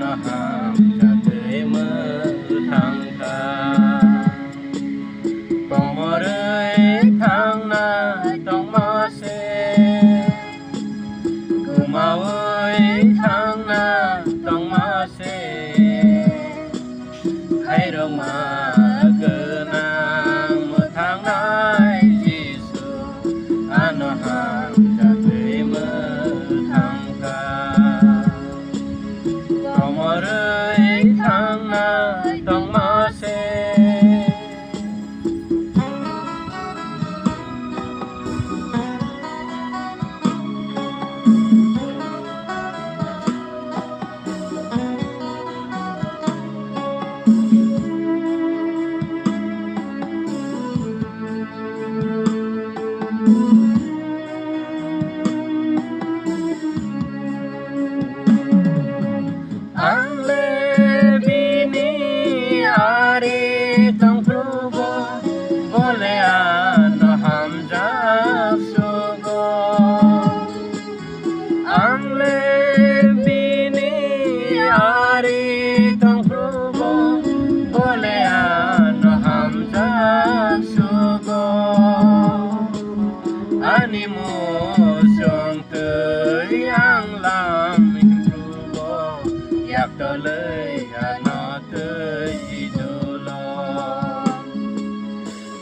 nó ham cho tươi mơ thăng ca còn mơ rơi thăng na trong mơ xe cứ mau ơi thăng na trong mơ xe hay đâu mà cứ nàng mơ thăng nay Giêsu anh nó ham cho tươi mơ thăng ca còn mơ rơi thăng na trong mơ xe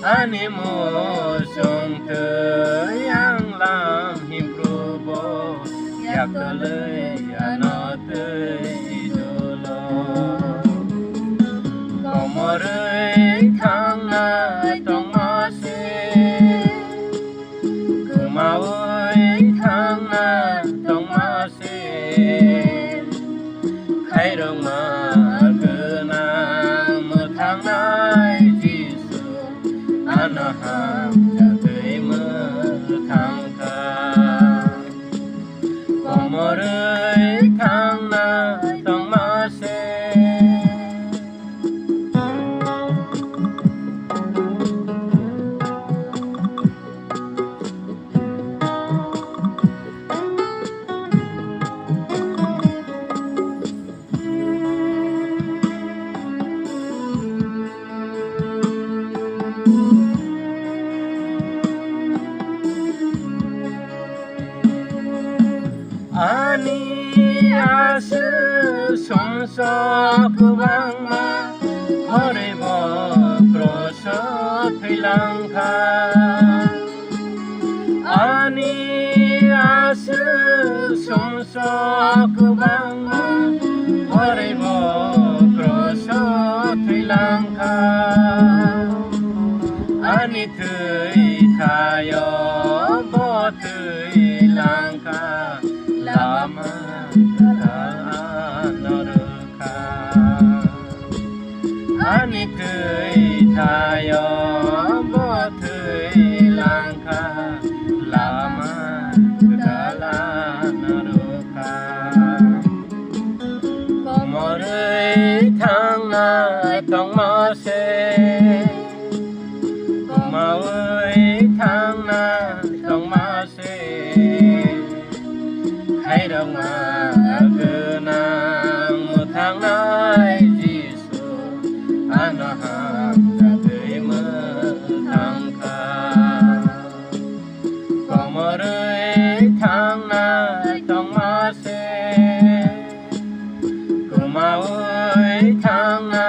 Animo song tới ang lam him probo yak tới ano tới idolo có mơ rơi thăng na trong mơ xe cứ mau ơi thăng na trong mơ xe hay đâu mà cứ nàng mơ thăng nay nó ham cho tươi mơ thăng ca còn mơ rơi thăng na trong mơ xe Ani asu somso kubang ma hore bo kroso thilangka Ani asu somso kubang ma hore bo kroso thilangka Ani tui thayo bo tui langka lama norka ani tui thayo bo tui langka lama dala norka có mơ rơi thăng na trong mơ xe có mơ ơi thăng na trong mơ xe hay đâu mà cứ nàng một tháng nay Giêsu anh nó ham cho tươi mơ thăng ca có mơ rơi thăng na trong mơ xe cứ mau ơi thăng na